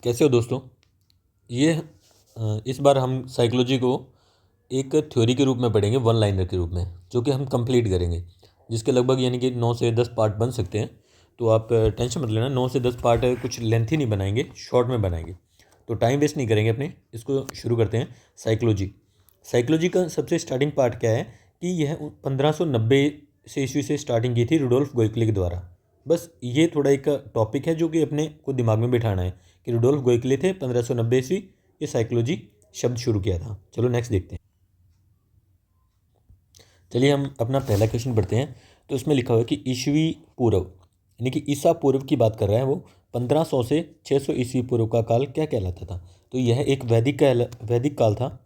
कैसे हो दोस्तों। ये इस बार हम साइकोलॉजी को एक थ्योरी के रूप में पढ़ेंगे, वन लाइनर के रूप में, जो कि हम कंप्लीट करेंगे, जिसके लगभग यानी कि 9 से 10 पार्ट बन सकते हैं। तो आप टेंशन मत लेना, 9 से 10 पार्ट कुछ लेंथी नहीं बनाएंगे, शॉर्ट में बनाएंगे। तो टाइम वेस्ट नहीं करेंगे अपने, इसको शुरू करते हैं। साइकोलॉजी साइकोलॉजी का सबसे स्टार्टिंग पार्ट क्या है कि यह 1590 से ईस्वी से स्टार्टिंग की थी रुडोल्फ गोइकले के द्वारा। बस ये थोड़ा एक टॉपिक है जो कि अपने को दिमाग में बिठाना है कि रुडोल्फ गोइकले थे 1590 ईस्वी, ये साइकोलॉजी शब्द शुरू किया था। चलो नेक्स्ट देखते हैं। चलिए हम अपना पहला क्वेश्चन पढ़ते हैं। तो इसमें लिखा हुआ है कि ईस्वी पूर्व, यानी कि ईसा पूर्व की बात कर रहा है वो, 1500 से 600 ईस्वी पूर्व का काल क्या कहलाता था। तो यह एक वैदिक काल था।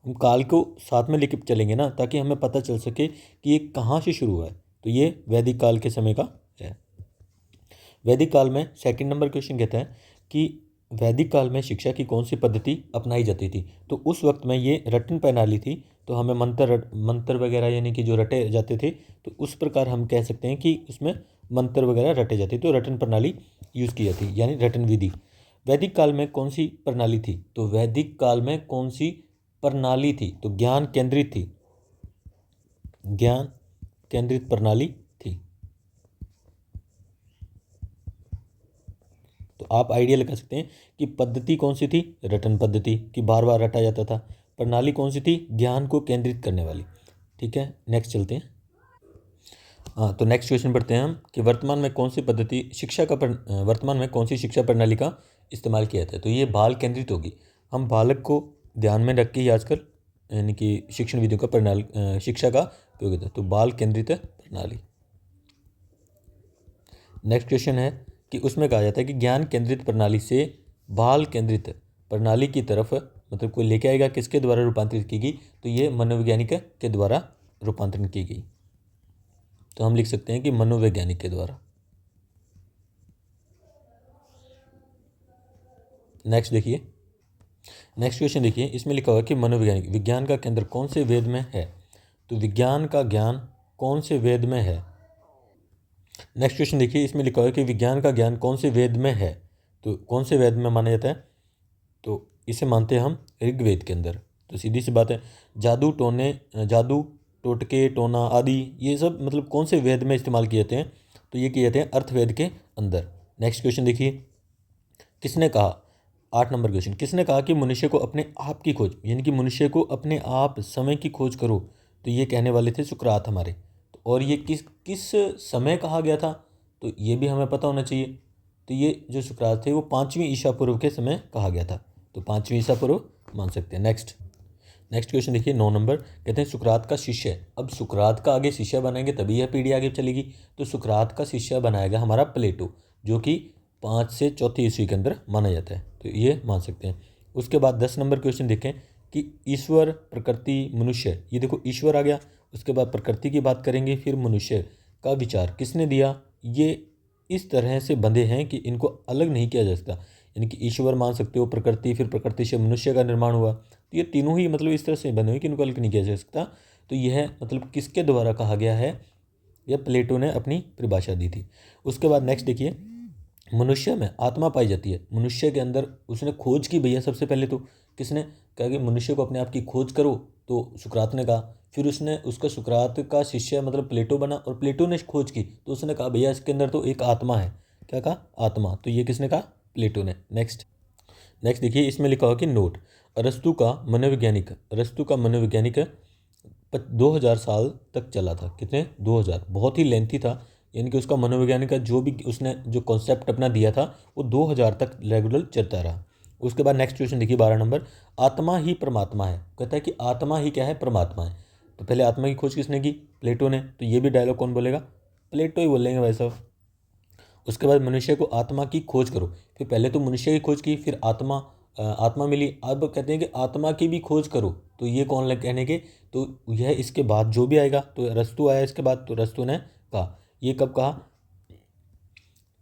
हम काल को साथ में लेके चलेंगे ना, ताकि हमें पता चल सके कि ये कहाँ से शुरू हुआ है। तो ये वैदिक काल के समय का है। वैदिक काल में सेकंड नंबर क्वेश्चन कहता है कि वैदिक काल में शिक्षा की कौन सी पद्धति अपनाई जाती थी। तो उस वक्त में ये रटन प्रणाली थी। तो हमें मंत्र वगैरह यानी कि जो रटे जाते थे, तो उस प्रकार हम कह सकते हैं कि उसमें मंत्र वगैरह रटे जाते, तो रटन प्रणाली यूज़ की जाती, यानी रटन विधि। वैदिक काल में कौन सी प्रणाली थी। तो वैदिक काल में कौन सी प्रणाली थी, तो ज्ञान केंद्रित थी, ज्ञान केंद्रित प्रणाली थी। तो आप आइडिया लगा सकते हैं कि पद्धति कौन सी थी, रटन पद्धति, कि बार बार रटा जाता था। प्रणाली कौन सी थी, ज्ञान को केंद्रित करने वाली। ठीक है, नेक्स्ट चलते हैं। हाँ, तो नेक्स्ट क्वेश्चन पढ़ते हैं हम कि वर्तमान में कौन सी पद्धति शिक्षा का वर्तमान में कौन सी शिक्षा प्रणाली का इस्तेमाल किया जाता है। तो ये बाल केंद्रित होगी। हम बालक को ध्यान में रख के ही आजकल यानी कि शिक्षण विधियों का प्रणाली शिक्षा का उपयोग होता है। तो बाल केंद्रित प्रणाली। नेक्स्ट क्वेश्चन है कि उसमें कहा जाता है कि ज्ञान केंद्रित प्रणाली से बाल केंद्रित प्रणाली की तरफ मतलब कोई लेके आएगा, किसके द्वारा रूपांतरित की गई। तो ये मनोवैज्ञानिक के द्वारा रूपांतरण की गई। तो हम लिख सकते हैं कि मनोवैज्ञानिक के द्वारा। नेक्स्ट देखिए, नेक्स्ट क्वेश्चन देखिए। इसमें लिखा हुआ है कि मनोवैज्ञानिक विज्ञान का केंद्र कौन से वेद में है। तो विज्ञान का ज्ञान कौन से वेद में है। नेक्स्ट क्वेश्चन देखिए। इसमें लिखा हुआ है कि विज्ञान का ज्ञान कौन से वेद में है। तो कौन से वेद में माना जाता है। तो इसे मानते हैं हम ऋग्वेद के अंदर। तो सीधी सी बात है, जादू टोटके टोना आदि ये सब मतलब कौन से वेद में इस्तेमाल किए जाते हैं। तो ये किए जाते हैं अर्थवेद के अंदर। नेक्स्ट क्वेश्चन देखिए। किसने कहा, 8 नंबर क्वेश्चन, किसने कहा कि मनुष्य को अपने आप की खोज, यानी कि मनुष्य को अपने आप समय की खोज करो। तो ये कहने वाले थे सुकरात हमारे। तो और ये किस किस समय कहा गया था, तो ये भी हमें पता होना चाहिए। तो ये जो सुकरात थे वो 5वीं ईसा पूर्व के समय कहा गया था। तो 5वीं ईसा पूर्व मान सकते हैं। नेक्स्ट नेक्स्ट क्वेश्चन देखिए, 9 नंबर, कहते हैं सुकरात का शिष्य। अब सुकरात का आगे शिष्य बनाएंगे तभी यह पीढ़ी आगे चलेगी। तो सुकरात का शिष्य बनाएगा हमारा प्लेटो, जो कि 5 से 4 ईस्वी के अंदर माना जाता है। तो ये मान सकते हैं। उसके बाद 10 नंबर क्वेश्चन देखें कि ईश्वर प्रकृति मनुष्य, ये देखो ईश्वर आ गया, उसके बाद प्रकृति की बात करेंगे, फिर मनुष्य का विचार किसने दिया। ये इस तरह से बंधे हैं कि इनको अलग नहीं किया जा सकता। यानी कि ईश्वर मान सकते हो, प्रकृति, फिर प्रकृति से मनुष्य का निर्माण हुआ। तो ये तीनों ही मतलब इस तरह से बने हुए कि इनको अलग नहीं किया जा सकता। तो यह मतलब किसके द्वारा कहा गया है, यह प्लेटो ने अपनी परिभाषा दी थी। उसके बाद नेक्स्ट देखिए, मनुष्य में आत्मा पाई जाती है। मनुष्य के अंदर उसने खोज की भैया सबसे पहले। तो किसने कहा कि मनुष्य को अपने आप की खोज करो, तो सुकरात ने कहा। फिर उसने उसका सुकरात का शिष्य मतलब प्लेटो बना, और प्लेटो ने खोज की, तो उसने कहा भैया इसके अंदर तो एक आत्मा है। क्या कहा, आत्मा। तो ये किसने कहा, प्लेटो ने। नेक्स्ट नेक्स्ट देखिए, इसमें लिखा हुआ कि नोट, अरस्तु का मनोवैज्ञानिक 2000 साल तक चला था। कितने, 2000, बहुत ही लेंथी था। यानी कि उसका मनोवैज्ञानिक का जो भी उसने जो कॉन्सेप्ट अपना दिया था वो 2000 तक रेगुलर चलता रहा। उसके बाद नेक्स्ट क्वेश्चन देखिए, 12 नंबर, आत्मा ही परमात्मा है। कहता है कि आत्मा ही क्या है, परमात्मा है। तो पहले आत्मा की खोज किसने की, प्लेटो ने। तो ये भी डायलॉग कौन बोलेगा, प्लेटो ही बोलेंगे भाई साहब। उसके बाद मनुष्य को आत्मा की खोज करो। फिर पहले तो मनुष्य की खोज की, फिर आत्मा मिली। अब कहते हैं कि आत्मा की भी खोज करो। तो ये कौन लग कहने के, तो यह इसके बाद जो भी आएगा। तो रस्तु आया इसके बाद, तो रस्तु ने कहा। ये कब कहा,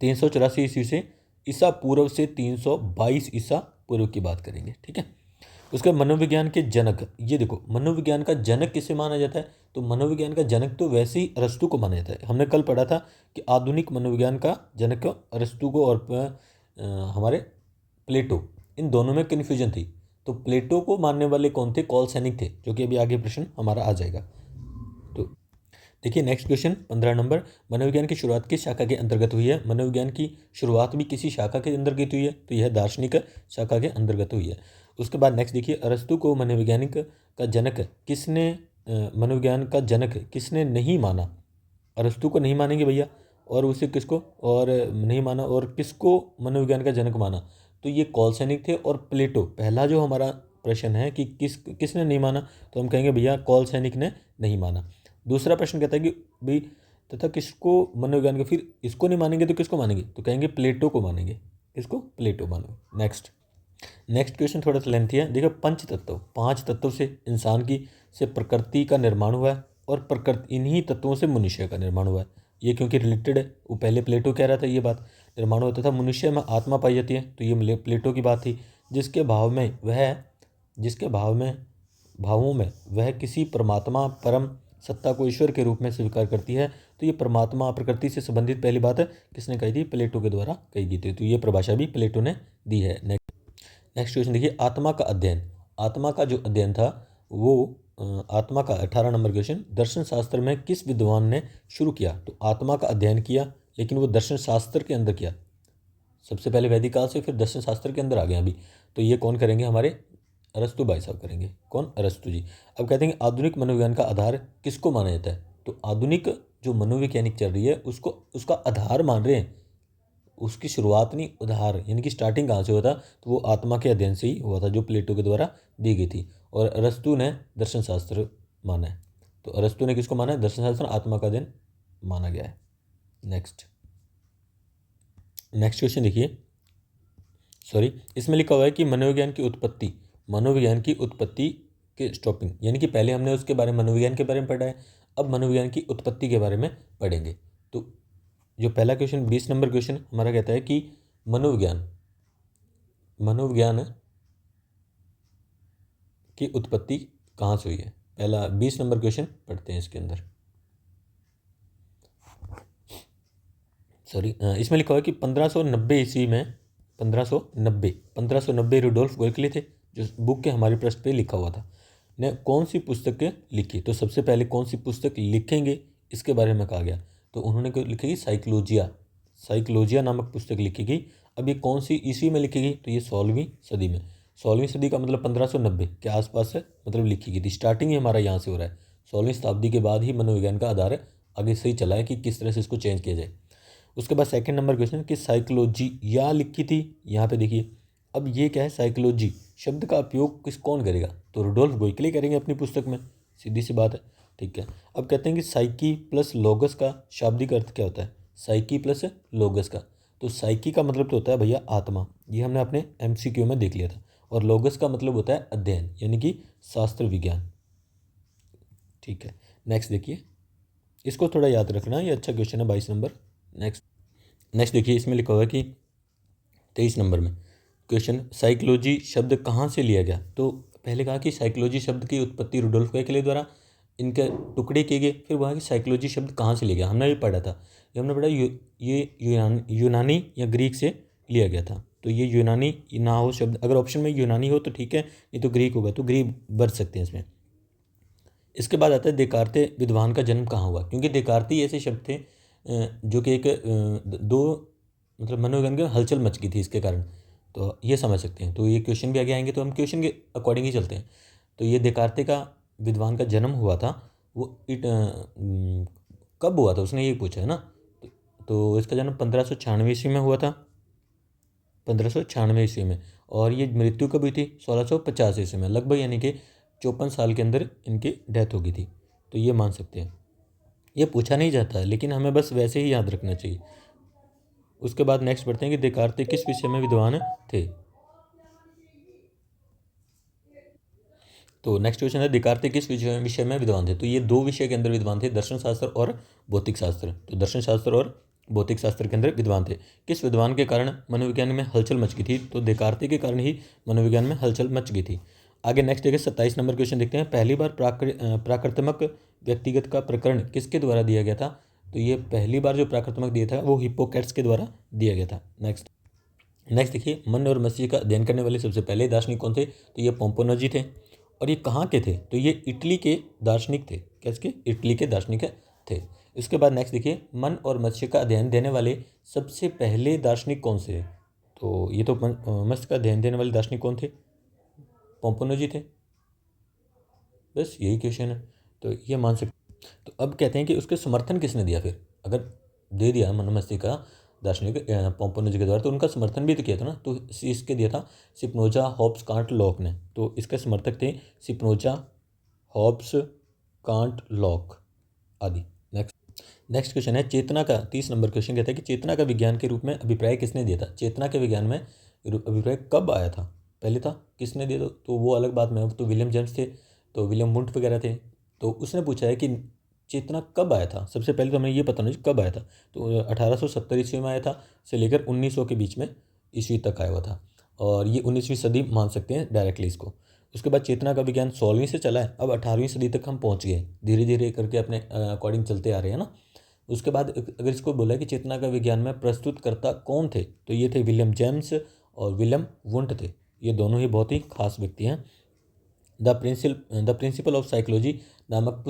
384 ईस्वी से ईसा पूर्व से 322 ईसा पूर्व की बात करेंगे। ठीक है। उसके मनोविज्ञान के जनक, ये देखो मनोविज्ञान का जनक किसे माना जाता है। तो मनोविज्ञान का जनक तो वैसे ही अरस्तु को माना जाता है। हमने कल पढ़ा था कि आधुनिक मनोविज्ञान का जनक अरस्तु को और हमारे प्लेटो, इन दोनों में कन्फ्यूजन थी। तो प्लेटो को मानने वाले कौन थे? कॉल सैनिक थे, जो कि अभी आगे प्रश्न हमारा आ जाएगा। तो देखिए नेक्स्ट क्वेश्चन 15 नंबर, मनोविज्ञान की शुरुआत किस शाखा के अंतर्गत हुई है? मनोविज्ञान की शुरुआत भी किसी शाखा के अंतर्गत हुई है, तो यह दार्शनिक शाखा के अंतर्गत हुई है। उसके बाद नेक्स्ट देखिए, अरस्तु को मनोवैज्ञानिक का जनक किसने मनोविज्ञान का जनक किसने नहीं माना? अरस्तु को नहीं मानेंगे भैया, और उसे किसको और नहीं माना, और किसको मनोविज्ञान का जनक माना? तो ये कॉलसैनिक थे और प्लेटो। पहला जो हमारा प्रश्न है कि किसने नहीं माना, तो हम कहेंगे भैया कॉलसैनिक ने नहीं माना। दूसरा प्रश्न कहता है कि भाई तथा किसको मनोविज्ञान का, फिर इसको नहीं मानेंगे तो किसको मानेंगे? तो कहेंगे प्लेटो को मानेंगे। किसको? प्लेटो मानो। नेक्स्ट क्वेश्चन थोड़ा सा लेंथी है। देखो, पंच तत्व, 5 तत्वों से इंसान की से प्रकृति का निर्माण हुआ है, और प्रकृति इन्हीं तत्वों से मनुष्य का निर्माण हुआ है। ये क्योंकि रिलेटेड है, वो पहले प्लेटो कह रहा था ये बात, निर्माण होता था मनुष्य में आत्मा पाई जाती है, तो ये प्लेटो की बात थी। जिसके भावों में वह किसी परमात्मा परम सत्ता को ईश्वर के रूप में स्वीकार करती है। तो ये परमात्मा प्रकृति से संबंधित पहली बात किसने कही थी? प्लेटो के द्वारा कही गई थी। तो ये परिभाषा भी प्लेटो ने दी है। नेक्स्ट क्वेश्चन देखिए, आत्मा का अध्ययन। आत्मा का जो अध्ययन था वो आत्मा का 18 नंबर क्वेश्चन, दर्शन शास्त्र में किस विद्वान ने शुरू किया? तो आत्मा का अध्ययन किया, लेकिन वो दर्शन शास्त्र के अंदर किया। सबसे पहले वैदिक काल से फिर दर्शन शास्त्र के अंदर आ गया अभी। तो ये कौन करेंगे? हमारे अरस्तु भाई साहब करेंगे। कौन? अरस्तु जी। अब कहते हैं आधुनिक मनोविज्ञान का आधार किसको माना जाता है? तो आधुनिक जो मनोवैज्ञानिक चल रही है उसको उसका आधार मान रहे हैं, उसकी शुरुआत नहीं, उधार यानी कि स्टार्टिंग कहाँ से हुआ था? तो वो आत्मा के अध्ययन से ही हुआ था, जो प्लेटो के द्वारा दी गई थी। और अरस्तु ने दर्शन शास्त्र माना है। तो अरस्तु ने किसको माना है? दर्शन शास्त्र, आत्मा का अध्ययन माना गया है। नेक्स्ट क्वेश्चन देखिए, इसमें लिखा हुआ है कि मनोविज्ञान की उत्पत्ति के स्टॉपिंग, यानी कि पहले हमने उसके बारे में मनोविज्ञान के बारे में पढ़ा है, अब मनोविज्ञान की उत्पत्ति के बारे में पढ़ेंगे। तो जो पहला क्वेश्चन 20 नंबर क्वेश्चन हमारा कहता है कि मनोविज्ञान की उत्पत्ति कहाँ से हुई है? पहला 20 नंबर क्वेश्चन पढ़ते हैं इसके अंदर। इसमें लिखा हुआ है कि 1590 ईस्वी में 1590 रुडोल्फ गोयकले थे, जो बुक के हमारे पृष्ठ पे लिखा हुआ था, ने कौन सी पुस्तक लिखी? तो सबसे पहले कौन सी पुस्तक लिखेंगे इसके बारे में कहा गया। तो उन्होंने लिखेगी साइकोलॉजिया नामक पुस्तक लिखी गई। अब ये कौन सी ईस्वी में लिखी गई? तो ये 16वीं सदी में। 16वीं सदी का मतलब 1590 के आसपास है, मतलब लिखी गई थी। स्टार्टिंग ही हमारा यहाँ से हो रहा है। 16वीं शताब्दी के बाद ही मनोविज्ञान का आधार आगे से ही चला है कि किस तरह से इसको चेंज किया जाए। उसके बाद सेकंड नंबर क्वेश्चन कि साइकोलॉजिया लिखी थी। यहाँ पे देखिए, अब ये क्या है? साइकोलॉजी शब्द का उपयोग कौन करेगा? तो रुडोल्फ गोयकले करेंगे अपनी पुस्तक में, सीधी सी बात है। ठीक है। अब कहते हैं कि साइकी प्लस लोगस का शाब्दिक अर्थ क्या होता है? साइकी प्लस लोगस का, तो साइकी का मतलब तो होता है भैया आत्मा, ये हमने अपने MCQ में देख लिया था। और लोगस का मतलब होता है अध्ययन, यानी कि शास्त्र विज्ञान। ठीक है। नेक्स्ट देखिए, इसको थोड़ा याद रखना, ये अच्छा क्वेश्चन है 22 नंबर। नेक्स्ट देखिए, इसमें लिखा हुआ है कि 23 नंबर में क्वेश्चन, साइकोलॉजी शब्द कहाँ से लिया गया? तो पहले कहा कि साइकोलॉजी शब्द की उत्पत्ति रुडोल्फ गोयकले द्वारा इनके टुकड़े किए गए। फिर वहाँ की साइकोलॉजी शब्द कहाँ से लिया गया? हमने भी पढ़ा था, ये हमने पढ़ा ये यूनानी या ग्रीक से लिया गया था। तो ये यूनानी ना हो शब्द, अगर ऑप्शन में यूनानी हो तो ठीक है, नहीं तो ग्रीक होगा, तो ग्रीक बच सकते हैं इसमें। इसके बाद आता है देकार्ते विद्वान का जन्म कहाँ हुआ? क्योंकि देकार्ती ऐसे शब्द थे जो कि एक दो मतलब मनोविज्ञान की हलचल मच गई थी इसके कारण, तो ये समझ सकते हैं। तो ये क्वेश्चन भी आगे आएंगे, तो हम क्वेश्चन के अकॉर्डिंग ही चलते हैं। तो ये देकार्ते का विद्वान का जन्म हुआ था, वो कब हुआ था उसने ये पूछा है ना। तो इसका जन्म 1596 ईस्वी में हुआ था, 1596 ईस्वी में। और ये मृत्यु कब हुई थी? 1650 ईस्वी में, लगभग यानी कि 54 साल के अंदर इनकी डेथ हो गई थी। तो ये मान सकते हैं, ये पूछा नहीं जाता है, लेकिन हमें बस वैसे ही याद रखना चाहिए। उसके बाद नेक्स्ट बढ़ते हैं कि देकार्ते किस विषय में विद्वान थे? तो नेक्स्ट क्वेश्चन है, देकार्ते किस विषय में विद्वान थे? तो ये 2 विषय के अंदर विद्वान थे, दर्शन शास्त्र और भौतिक शास्त्र। तो दर्शन शास्त्र और भौतिक शास्त्र के अंदर विद्वान थे। किस विद्वान के कारण मनोविज्ञान में हलचल मच गई थी? तो देकार्ते के कारण ही मनोविज्ञान में हलचल मच गई थी। आगे नेक्स्ट देखिए 27 नंबर क्वेश्चन देखते हैं, पहली बार प्राकृतिक व्यक्तिगत का प्रकरण किसके द्वारा दिया गया था? तो ये पहली बार जो प्राकृतिक दिया था वो हिप्पोक्रेट्स के द्वारा दिया गया था। नेक्स्ट देखिए, मन और मस्तिष्क का अध्ययन करने वाले सबसे पहले दार्शनिक कौन थे? तो ये पोम्पोनोजी थे। और ये कहाँ के थे? तो ये इटली के दार्शनिक थे। कैसे? इटली के दार्शनिक थे। इसके बाद नेक्स्ट देखिए, मन और मस्तिष्क का अध्ययन देने वाले सबसे पहले दार्शनिक कौन से? तो ये तो मस्तिष्क का अध्ययन देने वाले दार्शनिक कौन थे? पोम्पोनोजी थे। बस यही क्वेश्चन है, तो ये मान सकते। तो अब कहते हैं कि उसके समर्थन किसने दिया? फिर अगर दे दिया मन मस्तिष्क का दार्शनिक पोम्पोनोजी के द्वारा, तो उनका समर्थन भी तो किया था ना। तो इसके दिया था स्पिनोजा, हॉब्स, कांट, लॉक ने। तो इसके समर्थक थे स्पिनोजा, हॉब्स, कांट, लॉक आदि। नेक्स्ट क्वेश्चन है चेतना का 30 नंबर क्वेश्चन कहता है कि चेतना का विज्ञान के रूप में अभिप्राय किसने दिया था? चेतना के विज्ञान में अभिप्राय कब आया था? पहले था, किसने दिया? तो वो अलग बात में, तो विलियम जेम्स थे, तो विलियम वुंट वगैरह थे। तो उसने पूछा है कि चेतना कब आया था? सबसे पहले तो हमें ये पता नहीं कब आया था। तो 1870 ईस्वी में आया था, से लेकर 1900 के बीच में ईस्वी तक आया हुआ था। और ये 19वीं सदी मान सकते हैं डायरेक्टली इसको। उसके बाद चेतना का विज्ञान 16वीं से चला है, अब 18वीं सदी तक हम पहुंच गए, धीरे धीरे करके अपने अकॉर्डिंग चलते आ रहे हैं ना। उसके बाद अगर इसको बोला कि चेतना का विज्ञान में प्रस्तुतकर्ता कौन थे, तो ये थे विलियम जेम्स और विलियम वुंट थे। ये दोनों ही बहुत ही खास व्यक्ति हैं। द प्रिंसिपल ऑफ साइकोलॉजी नामक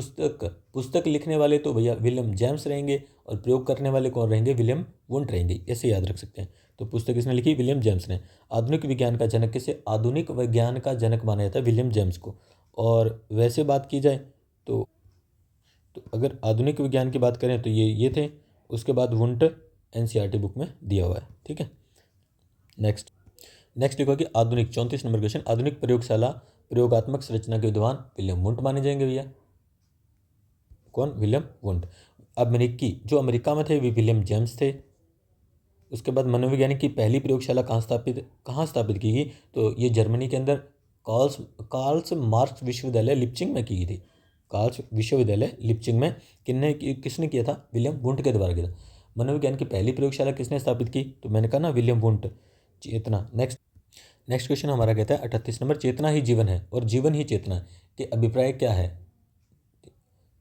पुस्तक लिखने वाले तो भैया विलियम जेम्स रहेंगे, और प्रयोग करने वाले कौन रहेंगे? विलियम वुंट रहेंगे। ऐसे याद रख सकते हैं। तो पुस्तक किसने लिखी? विलियम जेम्स ने। आधुनिक विज्ञान का जनक किसे? आधुनिक विज्ञान का जनक माना जाता है विलियम जेम्स को। और वैसे बात की जाए तो अगर आधुनिक विज्ञान की बात करें तो ये थे। उसके बाद वुंट एनसीईआरटी बुक में दिया हुआ है, ठीक है। नेक्स्ट नेक्स्ट देखो कि आधुनिक 34 नंबर क्वेश्चन, आधुनिक प्रयोगशाला प्रयोगात्मक संरचना के विद्वान विलियम वुंट माने जाएंगे भैया। कौन? William Wundt. अमेरिकी जो अमेरिका में थे वे विलियम जेम्स थे। उसके बाद मनोवैज्ञानिक की पहली प्रयोगशाला कहाँ स्थापित की गई? तो ये जर्मनी के अंदर कार्ल्स मार्क्स विश्वविद्यालय लिप्चिंग में की गई थी। कार्ल्स विश्वविद्यालय लिप्चिंग में किसने किया था? विलियम वुंट के द्वारा किया था। मनोविज्ञान की पहली प्रयोगशाला किसने स्थापित की? तो मैंने कहा ना, विलियम वुंट। चेतना। नेक्स्ट क्वेश्चन हमारा कहता है 38 नंबर, चेतना ही जीवन है और जीवन ही चेतना है के अभिप्राय क्या है?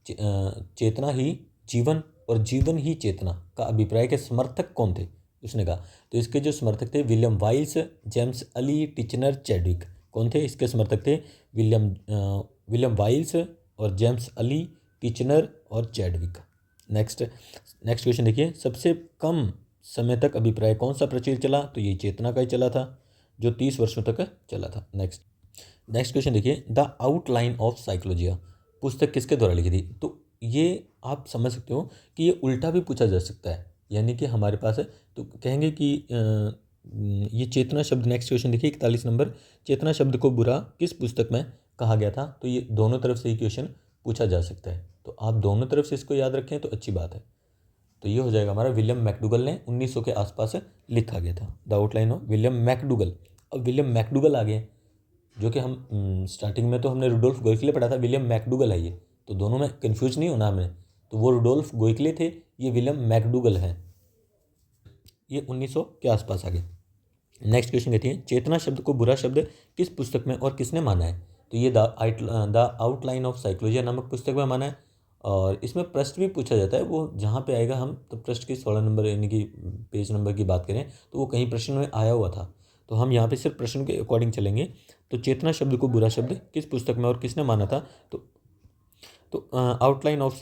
चेतना ही जीवन और जीवन ही चेतना का अभिप्राय के समर्थक कौन थे? उसने कहा। तो इसके जो समर्थक थे विलियम वाइल्स, जेम्स अली, टिचनर, चैडविक। कौन थे इसके समर्थक? थे विलियम वाइल्स और जेम्स अली, टिचनर और चैडविक। नेक्स्ट क्वेश्चन देखिए, सबसे कम समय तक अभिप्राय कौन सा प्रचलित चला? तो ये चेतना का ही चला था, जो 30 वर्षों तक चला था। नेक्स्ट क्वेश्चन देखिए, द आउटलाइन ऑफ साइकोलॉजिया पुस्तक किसके द्वारा लिखी थी? तो ये आप समझ सकते हो कि ये उल्टा भी पूछा जा सकता है, यानी कि हमारे पास है तो कहेंगे कि ये चेतना शब्द। नेक्स्ट क्वेश्चन देखिए 41 नंबर, चेतना शब्द को बुरा किस पुस्तक में कहा गया था? तो ये दोनों तरफ से ही क्वेश्चन पूछा जा सकता है, तो आप दोनों तरफ से इसको याद रखें तो अच्छी बात है। तो ये हो जाएगा हमारा, विलियम मैकडूगल ने 1900 के आसपास लिखा गया था। The outline of William McDougall. अब विलियम मैकडूगल आ गए, जो कि हम स्टार्टिंग में तो हमने रुडोल्फ गोइकले पढ़ा था, विलियम मैकडूगल है ये, तो दोनों में कन्फ्यूज नहीं होना हमें। तो वो रुडोल्फ गोइकले थे, ये विलियम मैकडूगल है। ये 1900 के आसपास आ गए। नेक्स्ट क्वेश्चन कहती है, चेतना शब्द को बुरा शब्द किस पुस्तक में और किसने माना है? तो ये द आउटलाइन ऑफ साइकोलॉजी नामक पुस्तक में माना है। और इसमें प्रश्न भी पूछा जाता है, वो जहाँ पे आएगा हम तो प्रश्न की 16 नंबर यानी कि पेज नंबर की बात करें तो वो कहीं प्रश्न में आया हुआ था, तो हम यहाँ पे सिर्फ प्रश्न के अकॉर्डिंग चलेंगे। तो चेतना शब्द को बुरा शब्द किस पुस्तक में और किसने माना था? तो आउटलाइन ऑफ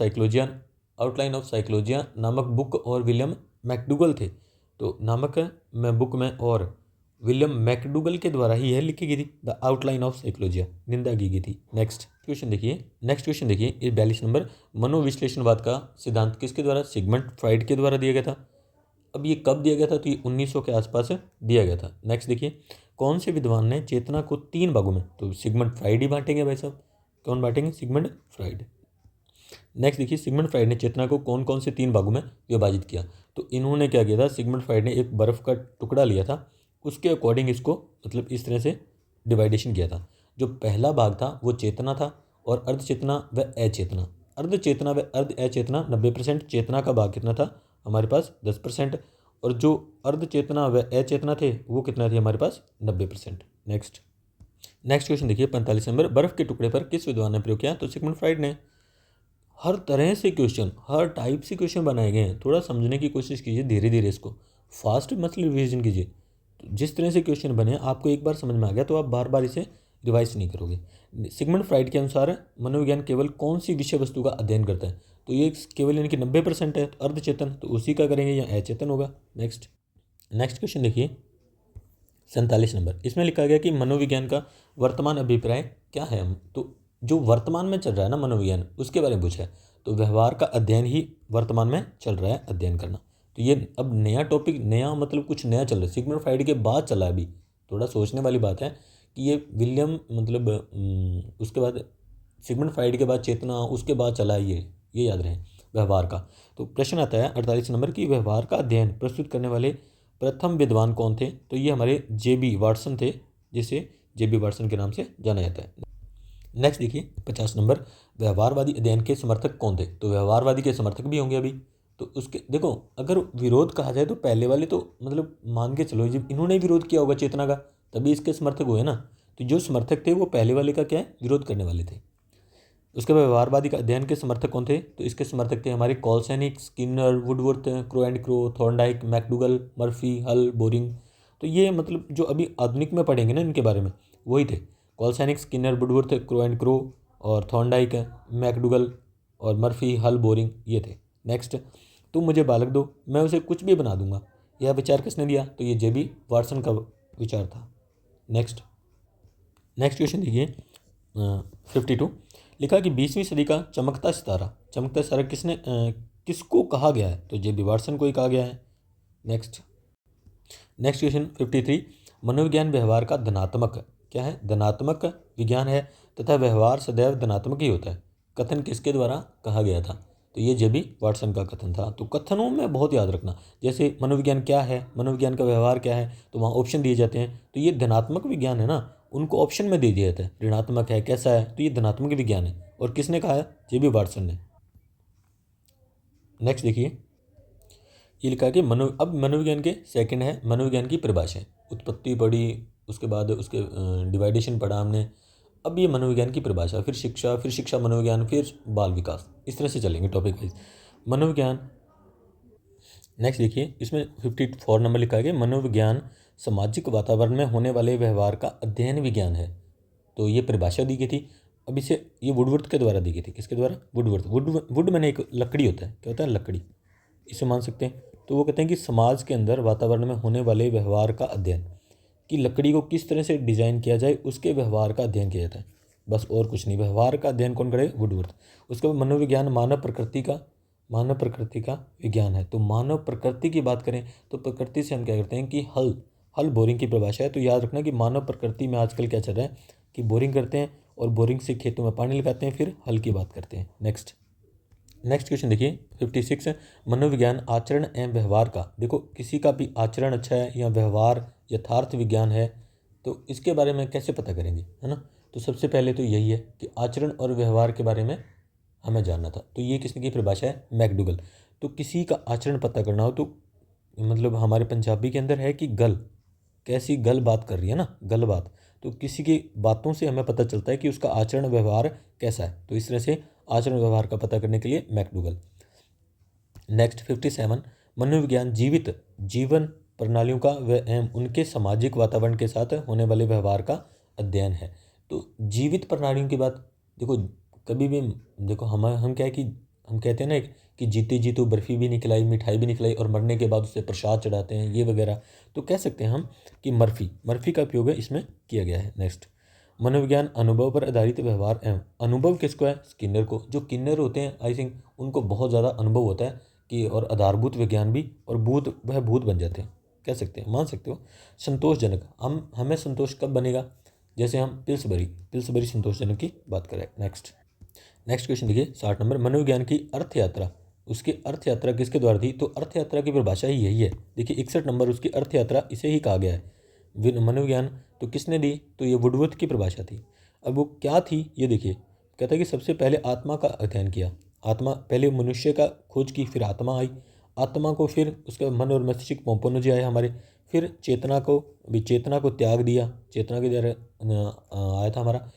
साइकोलॉजिया नामक बुक और विलियम मैकडूगल थे। तो नामक में बुक में और विलियम मैकडूगल के द्वारा ही यह लिखी गई थी, द आउटलाइन ऑफ साइकोलॉजिया, निंदा की गई थी। नेक्स्ट क्वेश्चन देखिए ये 42 नंबर, मनोविश्लेषणवाद का सिद्धांत किसके द्वारा? सिगमंड फ्राइड के द्वारा दिया गया था। अब ये कब दिया गया था? तो ये 1900 के आसपास दिया गया था। नेक्स्ट देखिए, कौन से विद्वान ने चेतना को 3 भागों में? तो सिगमंड फ्राइड ही बांटेंगे भाई साहब। कौन बांटेंगे? Sigmund Freud. नेक्स्ट देखिए, सिगमंड फ्राइड ने चेतना को कौन कौन से 3 भागों में विभाजित किया? तो इन्होंने क्या किया था, सिगमंड फ्राइड ने एक बर्फ़ का टुकड़ा लिया था, उसके अकॉर्डिंग इसको मतलब इस तरह से डिवाइडेशन किया था। जो पहला भाग था वो चेतना था, और अर्धचेतना व अचेतना। अर्धचेतना व अर्ध अचेतना 90%, चेतना का भाग कितना था हमारे पास? 10%। और जो अर्धचेतना व अचेतना थे वो कितना थे हमारे पास? 90%। नेक्स्ट क्वेश्चन देखिए 45 नंबर, बर्फ़ के टुकड़े पर किस विद्वान ने प्रयोग किया? तो सिगमंड फ्राइड ने। हर तरह से क्वेश्चन, हर टाइप से क्वेश्चन बनाए गए हैं, थोड़ा समझने की कोशिश कीजिए धीरे धीरे, इसको फास्ट मत रिविजन कीजिए। जिस तरह से क्वेश्चन बने आपको एक बार समझ में आ गया तो आप बार बार इसे रिवाइज नहीं करोगे। सिगमंड फ्राइड के अनुसार मनोविज्ञान केवल कौन सी विषय वस्तु का अध्ययन करता है, तो ये केवल यानी कि 90% है, तो अर्धचेतन, तो उसी का करेंगे या अचेतन होगा। नेक्स्ट क्वेश्चन देखिए 47 नंबर। इसमें लिखा गया कि मनोविज्ञान का वर्तमान अभिप्राय क्या है। तो जो वर्तमान में चल रहा है ना मनोविज्ञान, उसके बारे में पूछा है, तो व्यवहार का अध्ययन ही वर्तमान में चल रहा है, अध्ययन करना। तो ये अब नया टॉपिक, नया मतलब कुछ नया चल रहा है, सिगमंड फ्राइड के बाद चला है। अभी थोड़ा सोचने वाली बात है कि ये विलियम मतलब उसके बाद सिगमंड फ्राइड के बाद चेतना, उसके बाद चला है ये याद रहे व्यवहार का। तो प्रश्न आता है 48 नंबर की, व्यवहार का अध्ययन प्रस्तुत करने वाले प्रथम विद्वान कौन थे, तो ये हमारे जे.बी. वाटसन थे, जिसे जे.बी. वाटसन के नाम से जाना जाता है। नेक्स्ट देखिए 50 नंबर, व्यवहारवादी अध्ययन के समर्थक कौन थे, तो व्यवहारवादी के समर्थक भी होंगे अभी। तो उसके देखो, अगर विरोध कहा जाए तो पहले वाले तो मतलब मान के चलो जब इन्होंने विरोध किया होगा चेतना का, तभी इसके समर्थक हुए ना। तो जो समर्थक थे वो पहले वाले का क्या है, विरोध करने वाले थे। उसके बाद व्यवहारवादी का अध्ययन के समर्थक कौन थे, तो इसके समर्थक थे हमारे Kolesnik, Skinner, Woodworth, Crow and Crow, Thorndike, McDougall, Murphy, Hull, Boring. तो ये मतलब जो अभी आधुनिक में पढ़ेंगे ना इनके बारे में, वही थे Kolesnik, Skinner, Woodworth, Crow and Crow, और थॉर्नडाइक, मैकडूगल और मर्फी, हल, बोरिंग, ये थे। नेक्स्ट, तुम मुझे बालक दो मैं उसे कुछ भी बना दूंगा, यह विचार किसने दिया, तो ये जे.बी. वाटसन का विचार था। नेक्स्ट क्वेश्चन देखिए 52। लिखा कि 20वीं सदी का चमकता सितारा किसको कहा गया है, तो जे.बी. वाटसन को ही कहा गया है। Next question 53। मनोविज्ञान व्यवहार का धनात्मक क्या है, धनात्मक विज्ञान है तथा व्यवहार सदैव धनात्मक ही होता है, कथन किसके द्वारा कहा गया था, तो ये जे.बी. वाटसन का कथन था। तो कथनों में बहुत याद रखना, जैसे मनोविज्ञान क्या है, मनोविज्ञान का व्यवहार क्या है, तो वहाँ ऑप्शन दिए जाते हैं। तो ये धनात्मक विज्ञान है ना, उनको ऑप्शन में दे दिया जाता है, ऋणात्मक है, कैसा है, तो ये धनात्मक विज्ञान है। और किसने कहा है, जे.बी. वाटसन ने। नेक्स्ट देखिए, ये लिखा है कि अब मनोविज्ञान के सेकंड है मनोविज्ञान की परिभाषाएं। उत्पत्ति पढ़ी, उसके बाद उसके डिवाइडेशन पढ़ा हमने। अब ये मनोविज्ञान की परिभाषा, फिर शिक्षा मनोविज्ञान, फिर बाल विकास, इस तरह से चलेंगे टॉपिक वाइज मनोविज्ञान। नेक्स्ट देखिए, इसमें 54 नंबर लिखा है कि मनोविज्ञान सामाजिक वातावरण में होने वाले व्यवहार का अध्ययन विज्ञान है। तो ये परिभाषा दी गई थी। अब इसे ये वुडवर्थ के द्वारा दी गई थी, किसके द्वारा, वुड मैंने एक लकड़ी होता है, क्या होता है, लकड़ी, इसे मान सकते हैं। तो वो कहते हैं कि समाज के अंदर वातावरण में होने वाले व्यवहार का अध्ययन, कि लकड़ी को किस तरह से डिज़ाइन किया जाए, उसके व्यवहार का अध्ययन किया जाता है, बस और कुछ नहीं। व्यवहार का अध्ययन कौन करे, वुडवर्थ। उसके बाद मनोविज्ञान मानव प्रकृति का विज्ञान है। तो मानव प्रकृति की बात करें तो प्रकृति से हम क्या करते हैं कि हल बोरिंग की परिभाषा है। तो याद रखना कि मानव प्रकृति में आजकल क्या चल रहा है कि बोरिंग करते हैं और बोरिंग से खेतों में पानी लगाते हैं, फिर हल की बात करते हैं। नेक्स्ट क्वेश्चन देखिए 56। मनोविज्ञान आचरण एवं व्यवहार का, देखो किसी का भी आचरण अच्छा है या व्यवहार यथार्थ विज्ञान है, तो इसके बारे में कैसे पता करेंगे, है ना। तो सबसे पहले तो यही है कि आचरण और व्यवहार के बारे में हमें जानना था। तो ये किसने की परिभाषा है, मैकडूगल। तो किसी का आचरण पता करना हो तो मतलब हमारे पंजाबी के अंदर है कि गल, कैसी गल बात कर रही है ना, गल बात। तो किसी की बातों से हमें पता चलता है कि उसका आचरण व्यवहार कैसा है। तो इस तरह से आचरण व्यवहार का पता करने के लिए मैकडूगल। नेक्स्ट 57। मनोविज्ञान जीवित जीवन प्रणालियों का एवं उनके सामाजिक वातावरण के साथ होने वाले व्यवहार का अध्ययन है। तो जीवित प्रणालियों की बात देखो, कभी भी देखो हम क्या है कि हम कहते हैं ना कि जीते जी तो बर्फ़ी भी नहीं खिलाई, मिठाई भी नहीं खिलाई, और मरने के बाद उसे प्रसाद चढ़ाते हैं, ये वगैरह। तो कह सकते हैं हम कि मर्फी का उपयोग है इसमें किया गया है। नेक्स्ट, मनोविज्ञान अनुभव पर आधारित व्यवहार एवं अनुभव किसको है, स्किनर को। जो किन्नर होते हैं आई थिंक उनको बहुत ज़्यादा अनुभव होता है कि, और आधारभूत विज्ञान भी, और भूत बन जाते हैं, कह सकते हैं, मान सकते हो। संतोषजनक, हमें संतोष कब बनेगा, जैसे हम पिल्सबरी संतोषजनक की बात करें। नेक्स्ट क्वेश्चन देखिए 60 नंबर। मनोविज्ञान की अर्थ यात्रा, उसकी अर्थ यात्रा किसके द्वारा थी, तो अर्थ यात्रा की परिभाषा ही यही है। देखिए 61 नंबर, उसकी अर्थ यात्रा इसे ही कहा गया है। मनोविज्ञान तो किसने दी, तो ये वुडवर्थ की परिभाषा थी। अब वो क्या थी ये देखिए, कहता है कि सबसे पहले आत्मा का अध्ययन किया। आत्मा, पहले मनुष्य का खोज की, फिर आत्मा आई, आत्मा को फिर उसके मन और मस्तिष्क पोम्पोनोजी आए हमारे, फिर चेतना को त्याग दिया, चेतना के द्वारा आया था हमारा,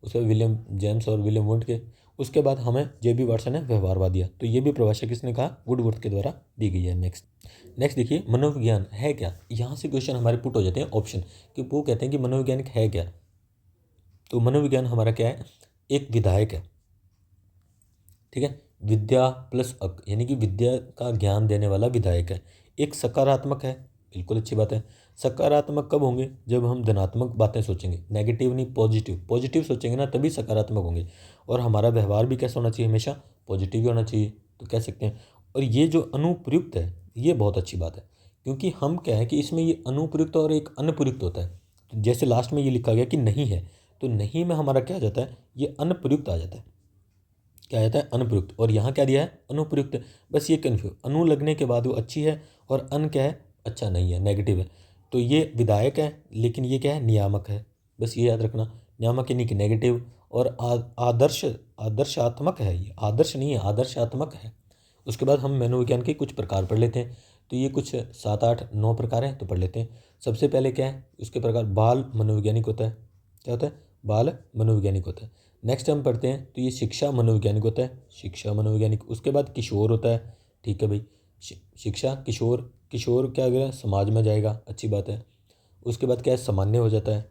उसके विलियम जेम्स और विलियम वुंट के। उसके बाद हमें जे.बी. वाटसन ने व्यवहारवाद दिया। तो ये भी परिभाषा किसने कहा? वुडवर्थ के द्वारा दी गई है। नेक्स्ट देखिए, मनोविज्ञान है क्या? यहाँ से क्वेश्चन हमारे पुट हो जाते हैं ऑप्शन, कि वो कहते हैं कि मनोवैज्ञानिक है क्या। तो मनोविज्ञान हमारा क्या है? एक विधायक है, ठीक है, विद्या प्लस अक, यानी कि विद्या का ज्ञान देने वाला विधायक है। एक सकारात्मक है, बिल्कुल अच्छी बात है। सकारात्मक कब होंगे? जब हम धनात्मक बातें सोचेंगे, नेगेटिव नहीं, पॉजिटिव। पॉजिटिव सोचेंगे ना तभी सकारात्मक होंगे। और हमारा व्यवहार भी कैसा होना चाहिए? हमेशा पॉजिटिव ही होना चाहिए, तो कह सकते हैं। और ये जो अनुप्रयुक्त है, ये बहुत अच्छी बात है, क्योंकि हम क्या है कि इसमें ये अनुप्रयुक्त और एक अनुप्रयुक्त होता है। तो जैसे लास्ट में ये लिखा गया कि नहीं है, तो नहीं में हमारा क्या आ जाता है? ये अनुप्रयुक्त आ जाता है। क्या आता है? अनुप्रयुक्त। और यहाँ क्या दिया है? अनुप्रयुक्त। बस ये कन्फ्यूज, अनु लगने के बाद वो अच्छी है और अन क्या है? अच्छा नहीं है, नेगेटिव है। तो ये विधायक है, लेकिन ये क्या है? नियामक है। बस ये याद रखना, नियामक यानी कि नेगेटिव। और आदर्शात्मक है, ये आदर्श नहीं है, आदर्शात्मक है। उसके बाद हम मनोविज्ञान के कुछ प्रकार पढ़ लेते हैं। तो ये कुछ 7, 8, 9 प्रकार हैं, तो पढ़ लेते हैं। सबसे पहले क्या है उसके प्रकार? बाल मनोवैज्ञानिक होता है। क्या होता है? बाल मनोवैज्ञानिक होता है। नेक्स्ट हम पढ़ते हैं, तो ये शिक्षा मनोवैज्ञानिक होता है, शिक्षा मनोवैज्ञानिक। उसके बाद किशोर होता है, ठीक है भाई, शिक्षा किशोर। किशोर क्या अगर समाज में जाएगा, अच्छी बात है। उसके बाद क्या है? सामान्य हो जाता है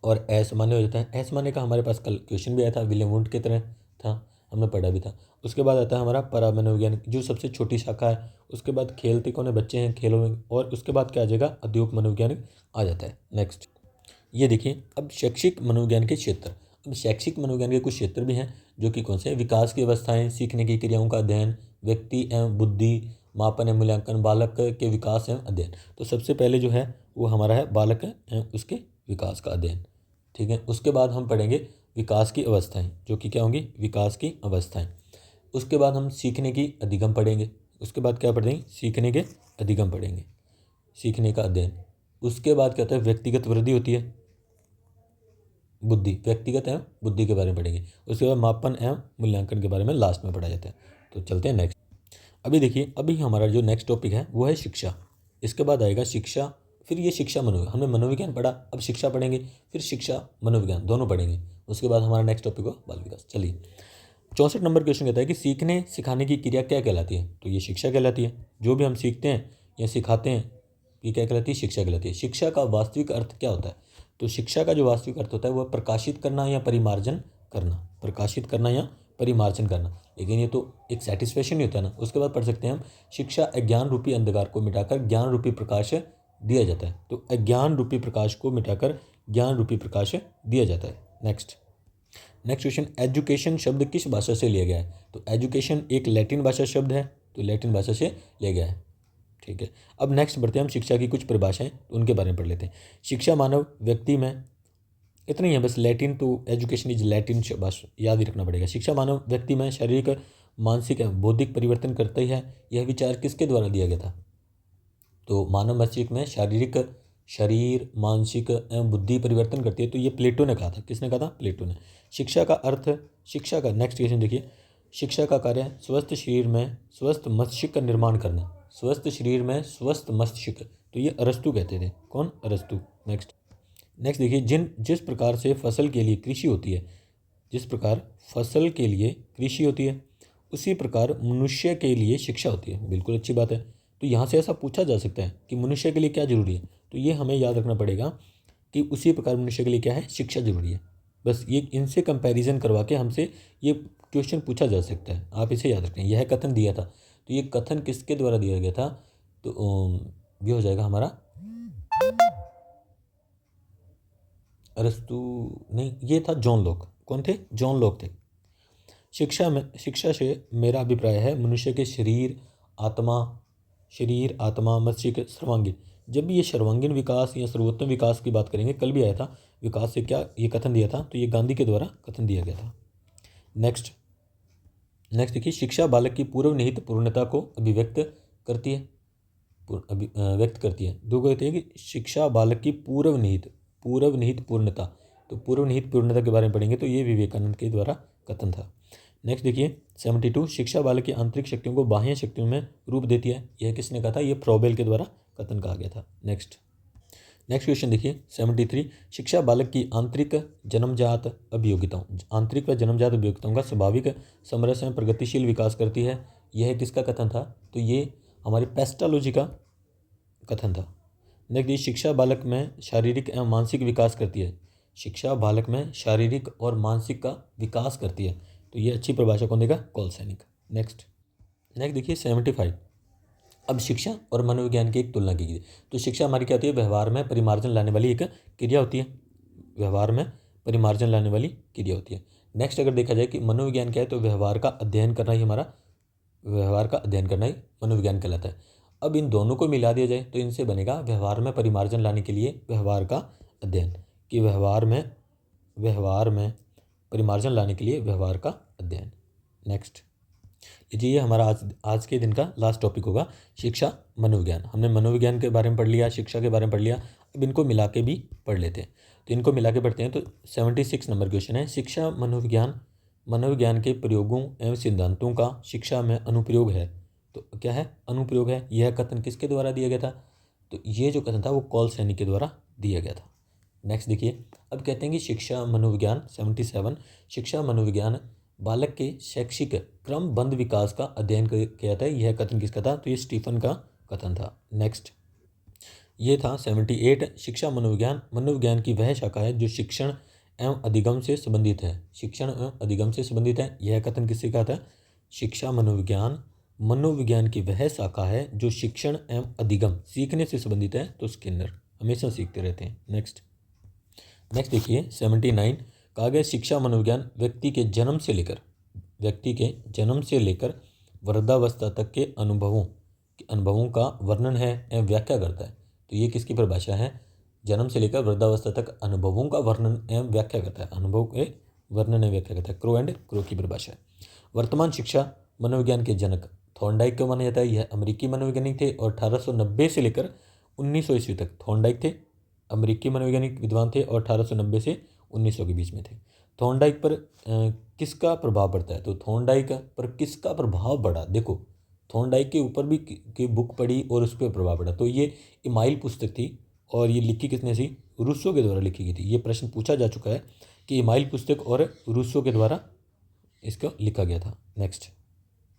और असामान्य हो जाता है। असामान्य का हमारे पास कल क्वेश्चन भी आया था, विलियम वुंट की तरह था, हमने पढ़ा भी था। उसके बाद आता है हमारा परा मनोविज्ञान, जो सबसे छोटी शाखा है। उसके बाद खेल तिकोने बच्चे हैं, खेलों में। और उसके बाद क्या आ जाएगा? उद्योग मनोवैज्ञानिक आ जाता है। नेक्स्ट ये देखिए, अब शैक्षिक मनोविज्ञान के क्षेत्र। अब शैक्षिक मनोविज्ञान के कुछ क्षेत्र भी हैं, जो कि कौन से? विकास की अवस्थाएं, सीखने की क्रियाओं का अध्ययन, व्यक्ति एवं बुद्धि, मापन एवं मूल्यांकन, बालक के विकास एवं अध्ययन। तो सबसे पहले जो है वो हमारा है बालक एवं उसके विकास का अध्ययन, ठीक है। उसके बाद हम पढ़ेंगे विकास की अवस्थाएं, जो कि क्या होंगी? विकास की अवस्थाएं। उसके बाद हम सीखने की अधिगम पढ़ेंगे। उसके बाद क्या पढ़ेंगे? सीखने के अधिगम पढ़ेंगे, सीखने का अध्ययन। उसके बाद क्या होता है? व्यक्तिगत वृद्धि होती है, बुद्धि, व्यक्तिगत एवं बुद्धि के बारे में पढ़ेंगे। उसके बाद मापन एवं मूल्यांकन के बारे में लास्ट में पढ़ा जाता है। तो चलते हैं नेक्स्ट। अभी देखिए, अभी हमारा जो नेक्स्ट टॉपिक है वो है शिक्षा। इसके बाद आएगा शिक्षा, फिर ये शिक्षा मनोविज्ञान। हमने मनोविज्ञान पढ़ा, अब शिक्षा पढ़ेंगे, फिर शिक्षा मनोविज्ञान, दोनों पढ़ेंगे। उसके बाद हमारा नेक्स्ट टॉपिक हो बाल विकास। चलिए, 64 नंबर क्वेश्चन कहता है कि सीखने सिखाने की क्रिया क्या कहलाती है? तो ये शिक्षा कहलाती है। जो भी हम सीखते हैं या सिखाते हैं, ये क्या कहलाती है? शिक्षा कहलाती है। शिक्षा का वास्तविक अर्थ क्या होता है? तो शिक्षा का जो वास्तविक अर्थ होता है वह प्रकाशित करना या परिमार्जन करना, प्रकाशित करना या परिमार्जन करना। लेकिन ये तो एक सेटिस्फैक्शन नहीं होता ना। उसके बाद पढ़ सकते हैं हम, शिक्षा अज्ञान रूपी अंधकार को मिटाकर ज्ञान रूपी प्रकाश दिया जाता है। तो अज्ञान रूपी प्रकाश को मिटाकर ज्ञान रूपी प्रकाश दिया जाता है। नेक्स्ट क्वेश्चन, एजुकेशन शब्द किस भाषा से लिया गया है? तो एजुकेशन एक लैटिन भाषा शब्द है, तो लैटिन भाषा से लिया गया है, ठीक है। अब नेक्स्ट बढ़ते हैं हम शिक्षा की कुछ परिभाषाएं, तो उनके बारे में पढ़ लेते हैं। शिक्षा मानव व्यक्ति में, इतना ही है बस, Latin to education is Latin भाषा, याद ही रखना पड़ेगा। शिक्षा मानव व्यक्ति में शारीरिक, मानसिक एवं बौद्धिक परिवर्तन करता ही है। यह विचार किसके द्वारा दिया गया था? तो मानव मस्तिष्क में शरीर, मानसिक एवं बुद्धि परिवर्तन करती है। तो ये प्लेटो ने कहा था। किसने कहा था? प्लेटो ने। शिक्षा का अर्थ, शिक्षा का नेक्स्ट क्वेश्चन देखिए, शिक्षा का कार्य स्वस्थ शरीर में स्वस्थ मस्तिष्क का निर्माण करना, स्वस्थ शरीर में स्वस्थ मस्तिष्क। तो ये अरस्तु कहते थे। कौन? अरस्तु। नेक्स्ट देखिए, जिस प्रकार से फसल के लिए कृषि होती है, जिस प्रकार फसल के लिए कृषि होती है, उसी प्रकार मनुष्य के लिए शिक्षा होती है। बिल्कुल अच्छी बात है। तो यहाँ से ऐसा पूछा जा सकता है कि मनुष्य के लिए क्या जरूरी है? तो ये हमें याद रखना पड़ेगा कि उसी प्रकार मनुष्य के लिए क्या है? शिक्षा जरूरी है। बस ये इनसे कंपैरिजन करवा के हमसे ये क्वेश्चन पूछा जा सकता है, आप इसे याद रखें। यह कथन दिया था, तो ये कथन किसके द्वारा दिया गया था? तो ये हो जाएगा हमारा अरस्तु नहीं, ये था जॉन लॉक। कौन थे? जॉन लॉक थे। शिक्षा से मेरा अभिप्राय है मनुष्य के शरीर आत्मा मस्तिष्क सर्वांगीण। जब भी ये सर्वांगीण विकास या सर्वोत्तम विकास की बात करेंगे, कल भी आया था, विकास से क्या ये कथन दिया था? तो ये गांधी के द्वारा कथन दिया गया था। नेक्स्ट देखिए, शिक्षा बालक की पूर्व निहित पूर्णता को अभिव्यक्त करती है, व्यक्त करती है। दो कहते हैं कि शिक्षा बालक की पूर्व निहित पूर्णता। तो पूर्व निहित पूर्णता के बारे में पढ़ेंगे, तो ये विवेकानंद के द्वारा कथन था। नेक्स्ट देखिए, 72, शिक्षा बालक की आंतरिक शक्तियों को बाह्य शक्तियों में रूप देती है। यह किसने कहा था? ये फ्रॉबेल के द्वारा कथन कहा गया था। नेक्स्ट नेक्स्ट क्वेश्चन देखिए 73, शिक्षा बालक की आंतरिक जन्मजात अभियोग्यताओं आंतरिक व जन्मजात अभियोग्यताओं का स्वाभाविक समरस एवं प्रगतिशील विकास करती है। यह किसका कथन था? तो ये हमारी पेस्टालॉजी का कथन था। नेक्स्ट, शिक्षा बालक में शारीरिक एवं मानसिक विकास करती है। शिक्षा बालक में शारीरिक और मानसिक का विकास करती है। तो ये अच्छी परिभाषा कौन देगा? कॉलसैनिक। नेक्स्ट देखिए 75, अब शिक्षा और मनोविज्ञान की एक तुलना की गई। तो शिक्षा हमारी क्या होती है? व्यवहार में परिमार्जन लाने वाली एक क्रिया होती है। व्यवहार में परिमार्जन लाने वाली क्रिया होती है। नेक्स्ट अगर देखा जाए कि मनोविज्ञान क्या है, तो व्यवहार का अध्ययन करना ही मनोविज्ञान कहलाता है। अब इन दोनों को मिला दिया जाए तो इनसे बनेगा व्यवहार में परिमार्जन लाने के लिए व्यवहार का अध्ययन, कि व्यवहार में परिमार्जन लाने के लिए व्यवहार का अध्ययन। नेक्स्ट, ये हमारा आज के दिन का लास्ट टॉपिक होगा, शिक्षा मनोविज्ञान। हमने मनोविज्ञान के बारे में पढ़ लिया, शिक्षा के बारे में पढ़ लिया, अब इनको मिला के भी पढ़ लेते हैं। तो इनको मिला के पढ़ते हैं। तो 76 नंबर क्वेश्चन है, शिक्षा मनोविज्ञान के प्रयोगों एवं सिद्धांतों का शिक्षा में अनुप्रयोग है। तो क्या है? अनुप्रयोग है। यह कथन किसके द्वारा दिया गया था? तो ये जो कथन था वो कॉलसैनिक के द्वारा दिया गया था। नेक्स्ट देखिए, अब कहते हैं कि शिक्षा मनोविज्ञान 77, शिक्षा मनोविज्ञान बालक के शैक्षिक क्रमबद्ध विकास का अध्ययन किया था। यह कथन किसका था? तो ये स्टीफन का कथन था। नेक्स्ट, ये था 78, शिक्षा मनोविज्ञान की वह शाखा है जो शिक्षण एवं अधिगम से संबंधित है। शिक्षण एवं अधिगम से संबंधित है। यह कथन किससे कहा था? शिक्षा मनोविज्ञान की वह शाखा है जो शिक्षण एवं अधिगम सीखने से संबंधित है। तो स्किनर हमेशा सीखते रहते हैं। नेक्स्ट देखिए 79, कहा गया शिक्षा मनोविज्ञान व्यक्ति के जन्म से लेकर वृद्धावस्था तक के अनुभवों का वर्णन है एवं व्याख्या करता है। तो ये किसकी परिभाषा है? जन्म से लेकर वृद्धावस्था तक अनुभवों का वर्णन एवं व्याख्या करता है। अनुभव के वर्णन एवं व्याख्या करता है। क्रो की परिभाषा है। वर्तमान शिक्षा मनोविज्ञान के जनक थॉर्नडाइक को माना जाता है। यह अमेरिकी मनोवैज्ञानिक थे और 1890 से लेकर 1900 ईस्वी तक थॉर्नडाइक थे, अमेरिकी मनोवैज्ञानिक विद्वान थे और 1890 से 1900 के बीच में थे। थॉर्नडाइक पर किसका प्रभाव पड़ता है? तो थॉर्नडाइक पर किसका प्रभाव पड़ा? देखो, थॉर्नडाइक के ऊपर भी की बुक पढ़ी और उस पर प्रभाव पड़ा। तो ये इमाइल पुस्तक थी और ये लिखी किसने थी? रूसो के द्वारा लिखी गई थी। ये प्रश्न पूछा जा चुका है कि इमाइल पुस्तक और रूसो के द्वारा इसको लिखा गया था। नेक्स्ट,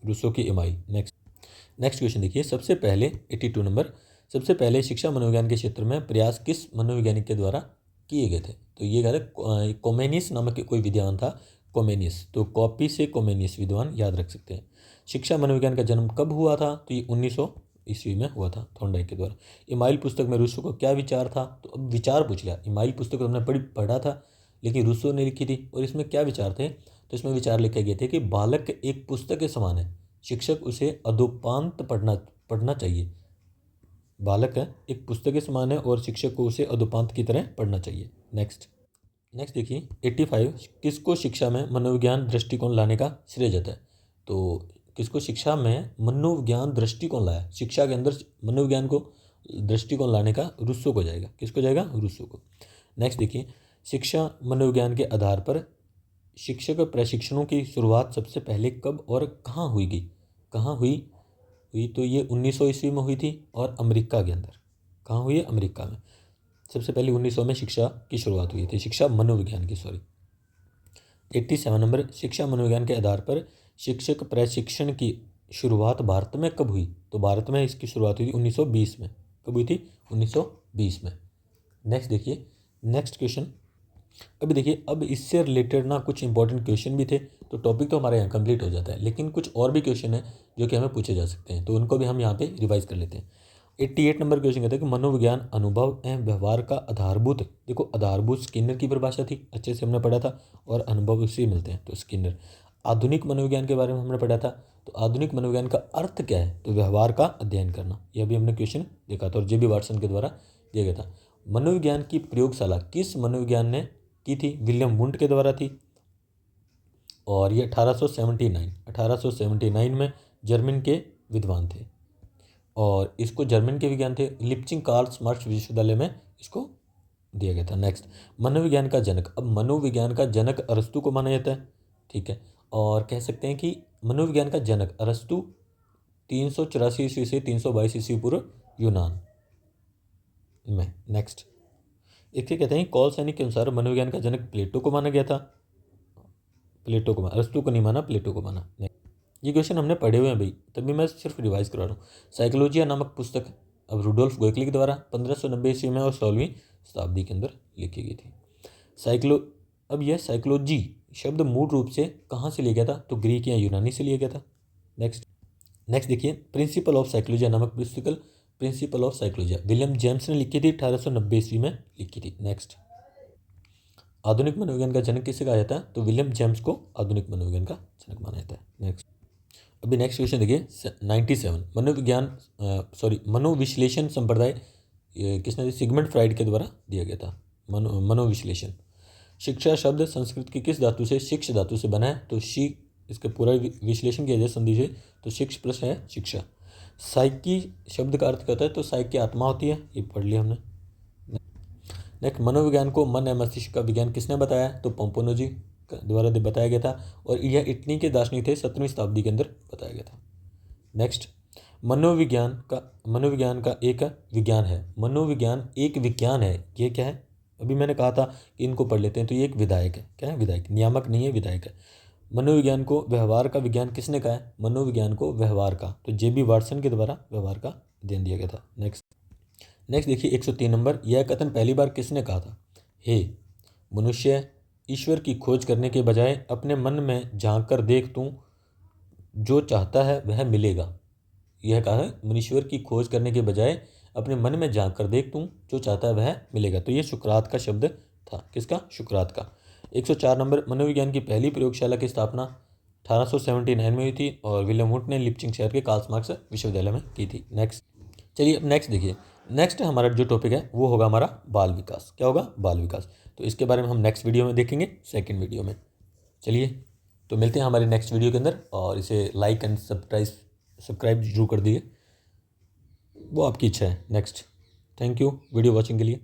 रूसो की इमाइल। नेक्स्ट क्वेश्चन देखिए, सबसे पहले 82 नंबर, सबसे पहले शिक्षा मनोविज्ञान के क्षेत्र में प्रयास किस मनोवैज्ञानिक के द्वारा किए गए थे? तो ये कह रहे कोमेनियस नामक कोई विद्वान था, कोमेनियस। तो कॉपी से कोमेनियस विद्वान याद रख सकते हैं। शिक्षा मनोविज्ञान का जन्म कब हुआ था? तो ये 1900 ईस्वी में हुआ था थॉर्नडाइक के द्वारा। इमाइल पुस्तक में रूसो को क्या विचार था? तो अब विचार पूछ लिया। इमाइल पुस्तक तो हमने पढ़ा था, लेकिन रूसो ने लिखी थी और इसमें क्या विचार थे? तो इसमें विचार लिखे गए थे कि बालक एक पुस्तक के समान है, शिक्षक उसे अधोपांत पढ़ना चाहिए। बालक है एक पुस्तक के समान है और शिक्षक को उसे अधोपांत की तरह पढ़ना चाहिए। नेक्स्ट देखिए 85, किसको शिक्षा में मनोविज्ञान दृष्टिकोण लाने का श्रेय जाता है? तो किसको शिक्षा में मनोविज्ञान दृष्टिकोण लाया? शिक्षा के अंदर मनोविज्ञान को दृष्टिकोण लाने का रूसो को जाएगा। किसको जाएगा? रूसो को। नेक्स्ट देखिए, शिक्षा मनोविज्ञान के आधार पर शिक्षक प्रशिक्षणों की शुरुआत सबसे पहले कब और कहाँ हुई? तो ये 1900 ईस्वी में हुई थी और अमेरिका के अंदर। कहाँ हुई है? अमेरिका में। सबसे पहले 1900 में शिक्षा की शुरुआत हुई थी, शिक्षा मनोविज्ञान की। 87 नंबर, शिक्षा मनोविज्ञान के आधार पर शिक्षक प्रशिक्षण की शुरुआत भारत में कब हुई? तो भारत में इसकी शुरुआत हुई थी 1920 में। कब हुई थी? 1920 में। नेक्स्ट देखिए, नेक्स्ट क्वेश्चन। अभी देखिए, अब इससे रिलेटेड ना कुछ इंपॉर्टेंट क्वेश्चन भी थे। तो टॉपिक तो हमारे यहाँ कंप्लीट हो जाता है, लेकिन कुछ और भी क्वेश्चन है जो कि हमें पूछे जा सकते हैं, तो उनको भी हम यहाँ पे रिवाइज कर लेते हैं। 88 नंबर क्वेश्चन कहता है कि मनोविज्ञान अनुभव एवं व्यवहार का आधारभूत। देखो, आधारभूत स्किनर की परिभाषा थी, अच्छे से हमने पढ़ा था, और अनुभव उससे मिलते हैं, तो स्किनर। आधुनिक मनोविज्ञान के बारे में हमने पढ़ा था। तो आधुनिक मनोविज्ञान का अर्थ क्या है? तो व्यवहार का अध्ययन करना। यह भी हमने क्वेश्चन देखा था और जे बी वाटसन के द्वारा दिया गया था। मनोविज्ञान की प्रयोगशाला किस मनोविज्ञान ने की थी? विलियम वुंट के द्वारा थी, और ये 1879 में जर्मन के विद्वान थे, और इसको जर्मन के विज्ञान थे लिप्चिंग कार्ल मार्क्स विश्वविद्यालय में इसको दिया गया था। नेक्स्ट, मनोविज्ञान का जनक। अब मनोविज्ञान का जनक अरस्तु को माना जाता है, ठीक है, और कह सकते हैं कि मनोविज्ञान का जनक अरस्तु 384 ईस्वी से 322 ईस्वी पूर्व यूनान में। नेक्स्ट इसके कहते हैं कौल सैनिक के अनुसार मनोविज्ञान का जनक प्लेटो को माना गया था। प्लेटो को माना, अरस्तु को नहीं माना, प्लेटो को माना। ये क्वेश्चन हमने पढ़े हुए हैं भाई, तभी मैं सिर्फ रिवाइज करा रहा हूँ। साइकोलॉजिया नामक पुस्तक अब रुडोल्फ गोएकली के द्वारा 1590 ईस्वी में और 16वीं शताब्दी के अंदर लिखी गई थी। अब यह साइकोलॉजी शब्द मूल रूप से कहाँ से लिया गया था? तो ग्रीक या यूनानी से लिया गया था। नेक्स्ट देखिए, प्रिंसिपल ऑफ साइकोलॉजिया नामक पुस्तक, प्रिंसिपल ऑफ साइकोलॉजिया विलियम जेम्स ने लिखी थी, 1890 ईस्वी में लिखी थी। नेक्स्ट, आधुनिक मनोविज्ञान का जनक किसे कहा जाता है? तो विलियम जेम्स को आधुनिक मनोविज्ञान का जनक माना जाता है। नेक्स्ट, अभी नेक्स्ट क्वेश्चन देखिए 97, मनोविश्लेषण संप्रदाय किसने दी? सिगमंड फ्राइड के द्वारा दिया गया था। मनोविश्लेषण। शिक्षा शब्द संस्कृत की किस धातु से, शिक्ष धातु से बना है? तो इसका पूरा विश्लेषण किया जाए संधि से तो शिक्ष प्लस है शिक्षा। साइकी शब्द का अर्थ करता है, तो साइकी आत्मा होती है, ये पढ़ लिया हमने। नेक्स्ट, मनोविज्ञान को मन एवं मस्तिष्क का विज्ञान किसने बताया? तो पोम्पोनोजी द्वारा बताया गया था, और यह इटली के दार्शनिक थे, 17वीं शताब्दी के अंदर बताया गया था। नेक्स्ट, मनोविज्ञान का एक विज्ञान है। मनोविज्ञान एक विज्ञान है, ये क्या है? अभी मैंने कहा था कि इनको पढ़ लेते हैं, तो ये एक विधायक है। क्या है? विधायक, नियामक नहीं है, विधायक है। मनोविज्ञान को व्यवहार का विज्ञान किसने कहा है? मनोविज्ञान को व्यवहार का, तो जेबी वाटसन के द्वारा व्यवहार का अध्ययन दिया गया था। नेक्स्ट देखिए 103 नंबर, यह कथन पहली बार किसने कहा था? हे मनुष्य, ईश्वर की खोज करने के बजाय अपने मन में झांक कर देख, तू जो चाहता है वह मिलेगा। यह कहा है, मनुष्य की खोज करने के बजाय अपने मन में झांक कर देख, तू जो चाहता है वह मिलेगा। तो ये सुकरात का शब्द था। किसका? सुकरात का। 104 नंबर, मनोविज्ञान की पहली प्रयोगशाला की स्थापना 1879 में हुई थी, और विलियम वुड ने लिप्चिंग शहर के कार्ल मार्क्स विश्वविद्यालय में की थी। नेक्स्ट, चलिए अब नेक्स्ट देखिए। नेक्स्ट हमारा जो टॉपिक है वो होगा हमारा बाल विकास। क्या होगा? बाल विकास। तो इसके बारे में हम नेक्स्ट वीडियो में देखेंगे, सेकंड वीडियो में। चलिए, तो मिलते हैं हमारे नेक्स्ट वीडियो के अंदर, और इसे लाइक एंड सब्सक्राइब जरूर कर दीजिए, वो आपकी इच्छा है। Next, thank you video watching के लिए।